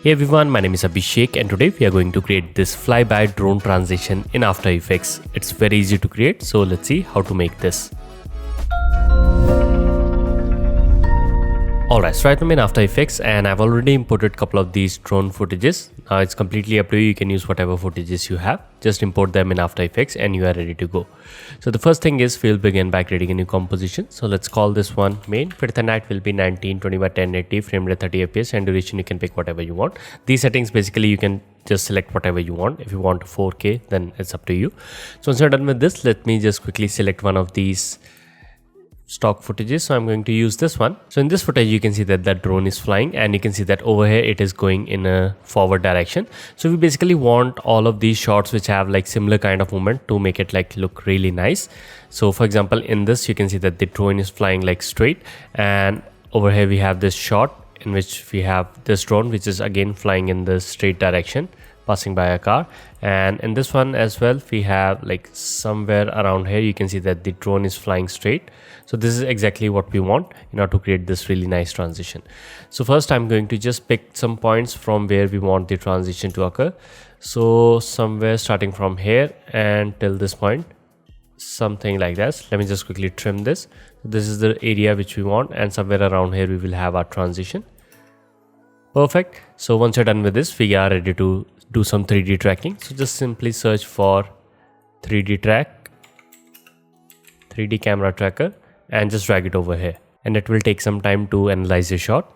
Hey everyone, my name is Abhishek and today we are going to create this flyby drone transition in After Effects. It's very easy to create, so let's see how to make this. Alright, so right now I'm in After Effects and I've already imported a couple of these drone footages. Now it's completely up to you, you can use whatever footages you have. Just import them in After Effects and you are ready to go. So the first thing is we'll begin by creating a new composition. So let's call this one main. Width and height will be 1920 by 1080, frame rate 30 fps, and duration you can pick whatever you want. These settings basically you can just select whatever you want. If you want 4K then it's up to you. So once you're done with this, let me just quickly select one of these stock footages. So I'm going to use this one. So in this footage you can see that the drone is flying and you can see that over here it is going in a forward direction. So we basically want all of these shots which have like similar kind of movement to make it like look really nice. So for example in this you can see that the drone is flying like straight, and over here we have this shot in which we have this drone which is again flying in the straight direction passing by a car, and in this one as well we have like somewhere around here you can see that the drone is flying straight. So this is exactly what we want in order to create this really nice transition. So first I'm going to just pick some points from where we want the transition to occur. So somewhere starting from here and till this point, something like that. Let me just quickly trim this. This is the area which we want, and somewhere around here we will have our transition. Perfect. So once you're done with this, we are ready to do some 3D tracking. So just simply search for 3D track, 3D camera tracker, and just drag it over here. And it will take some time to analyze your shot.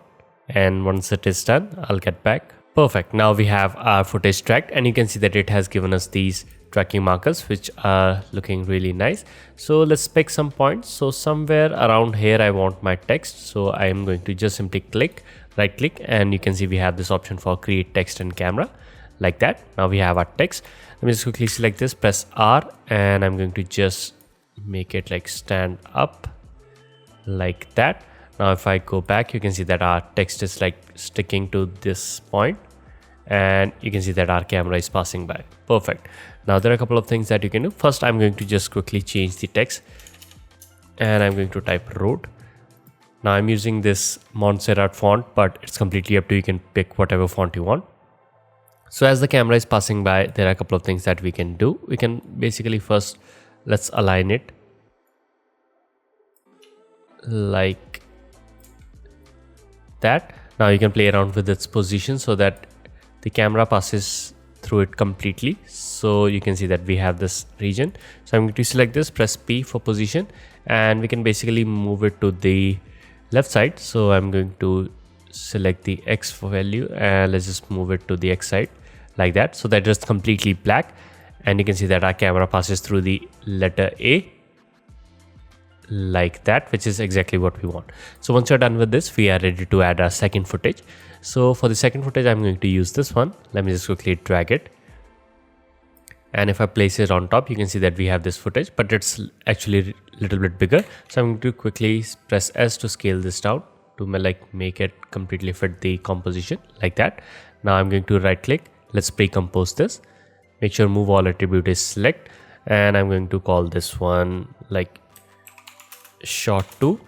And once it is done, I'll get back. Perfect. Now we have our footage tracked and you can see that it has given us these tracking markers which are looking really nice. So let's pick some points. So somewhere around here I want my text. So I am going to just simply right click, and you can see we have this option for create text and camera like that. Now we have our text. Let me just quickly select this, press R, and I'm going to just make it like stand up like that. Now if I go back, you can see that our text is like sticking to this point, and you can see that our camera is passing by. Perfect. Now there are a couple of things that you can do. First I'm going to just quickly change the text and I'm going to type road. Now I'm using this Montserrat font, but it's completely up to you. You can pick whatever font you want. So as the camera is passing by, there are a couple of things that we can do. We can basically first, let's align it like that. Now you can play around with its position so that the camera passes through it completely. So you can see that we have this region. So I'm going to select this, press P for position, and we can basically move it to the left side. So I'm going to select the X for value and let's just move it to the X side like that, so that it's completely black, and you can see that our camera passes through the letter A like that, which is exactly what we want. So once you're done with this, we are ready to add our second footage. So for the second footage I'm going to use this one. Let me just quickly drag it, and if I place it on top you can see that we have this footage, but it's actually a little bit bigger. So I'm going to quickly press S to scale this down to like make it completely fit the composition like that. Now I'm going to right click, let's pre-compose this, make sure move all attribute is select, and I'm going to call this one like shot 2,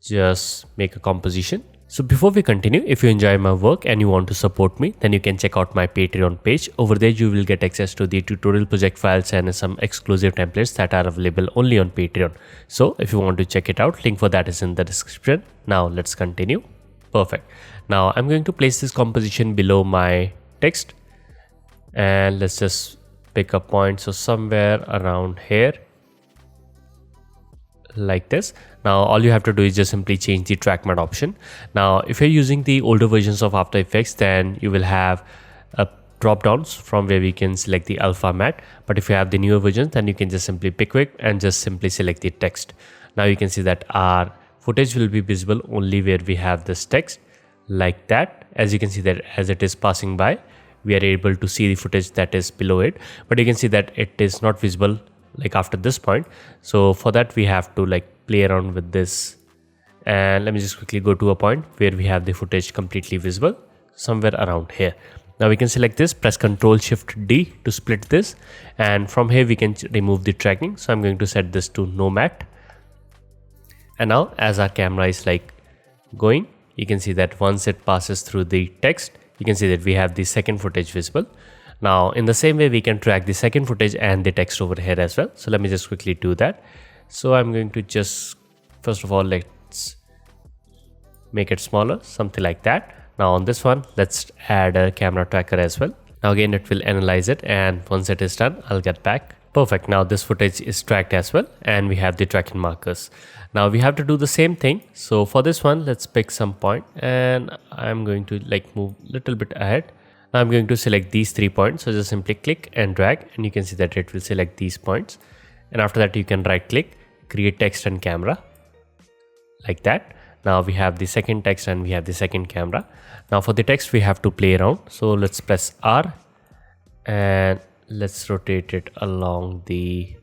just make a composition. So before we continue, if you enjoy my work and you want to support me, then you can check out my Patreon page. Over there you will get access to the tutorial project files and some exclusive templates that are available only on Patreon. So if you want to check it out, link for that is in the description. Now let's continue. Perfect. Now I'm going to place this composition below my text, and let's just pick a point. So somewhere around here like this. Now all you have to do is just simply change the track matte option. Now if you're using the older versions of After Effects, then you will have drop downs from where we can select the alpha matte, but if you have the newer versions, then you can just simply pick quick and just simply select the text. Now you can see that our footage will be visible only where we have this text like that. As you can see that as it is passing by, we are able to see the footage that is below it, but you can see that it is not visible like after this point. So for that we have to like play around with this, and let me just quickly go to a point where we have the footage completely visible somewhere around here. Now we can select this, press Ctrl Shift D to split this, and from here we can remove the tracking. So I'm going to set this to no matte, and now as our camera is like going, you can see that once it passes through the text, you can see that we have the second footage visible. Now in the same way we can track the second footage and the text over here as well. So let me just quickly do that. So I'm going to just, first of all, let's make it smaller, something like that. Now on this one, let's add a camera tracker as well. Now again, it will analyze it, and once it is done, I'll get back. Perfect. Now this footage is tracked as well, and we have the tracking markers. Now we have to do the same thing. So for this one, let's pick some point, and I'm going to like move a little bit ahead. Now I'm going to select these 3 points. So just simply click and drag, and you can see that it will select these points. And after that, you can right click, create text and camera, like that. Now we have the second text and we have the second camera. Now for the text, we have to play around. So let's press R and let's rotate it along the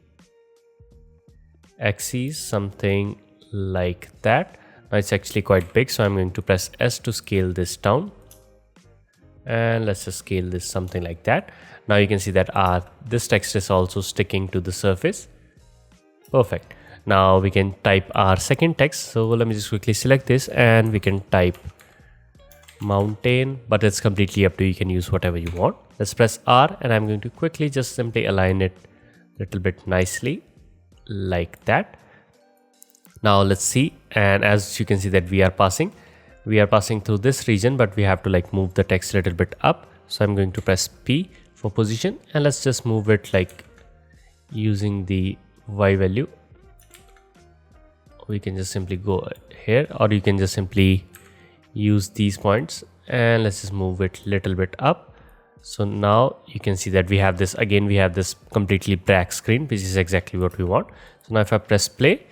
axis, something like that. Now it's actually quite big, so I'm going to press S to scale this down. And let's just scale this something like that. Now you can see that this text is also sticking to the surface. Perfect. Now we can type our second text. So let me just quickly select this, and we can type mountain, but it's completely up to you. You can use whatever you want. Let's press R, and I'm going to quickly just simply align it a little bit nicely, like that. Now let's see, and as you can see that we are passing through this region, but we have to like move the text a little bit up. So I'm going to press P for position, and let's just move it like using the Y value. We can just simply go here, or you can just simply use these points, and let's just move it a little bit up. So now you can see that we have this, again we have this completely black screen, which is exactly what we want. So now if I press play,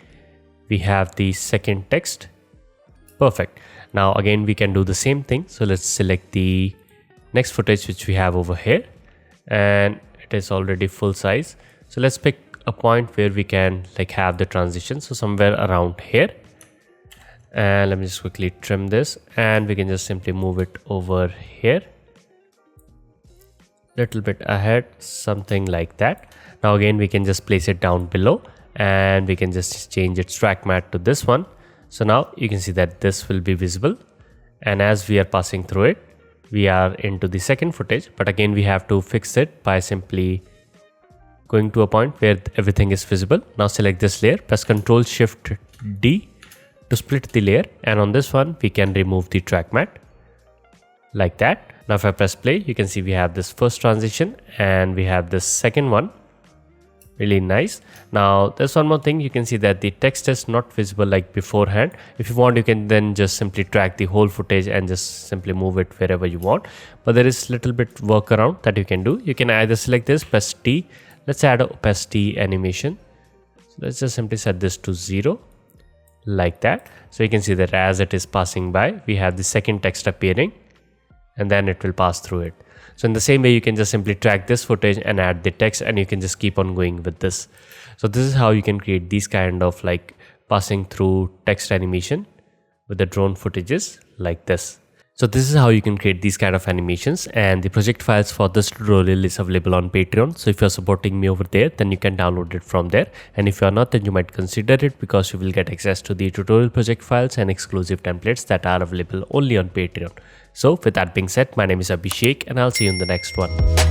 we have the second text. Perfect. Now again we can do the same thing. So let's select the next footage which we have over here, and it is already full size. So let's pick a point where we can like have the transition, so somewhere around here. And let me just quickly trim this, and we can just simply move it over here, little bit ahead, something like that. Now again we can just place it down below, and we can just change its track matte to this one. So now you can see that this will be visible, and as we are passing through it, we are into the second footage. But again we have to fix it by simply going to a point where everything is visible. Now select this layer, press Ctrl Shift D to split the layer, and on this one we can remove the track matte, like that. Now if I press play, you can see we have this first transition and we have this second one. Really nice. Now there's one more thing. You can see that the text is not visible like beforehand. If you want, you can then just simply track the whole footage and just simply move it wherever you want. But there is little bit workaround that you can do. You can either select this, press T. Let's add a opacity animation. So let's just simply set this to 0, like that. So you can see that as it is passing by, we have the second text appearing, and then it will pass through it. So in the same way, you can just simply track this footage and add the text, and you can just keep on going with this. So this is how you can create these kind of like passing through text animation with the drone footages like this. So this is how you can create these kind of animations, and the project files for this tutorial is available on Patreon. So if you're supporting me over there, then you can download it from there. And if you're not, then you might consider it, because you will get access to the tutorial project files and exclusive templates that are available only on Patreon. So with that being said, my name is Abhishek, and I'll see you in the next one.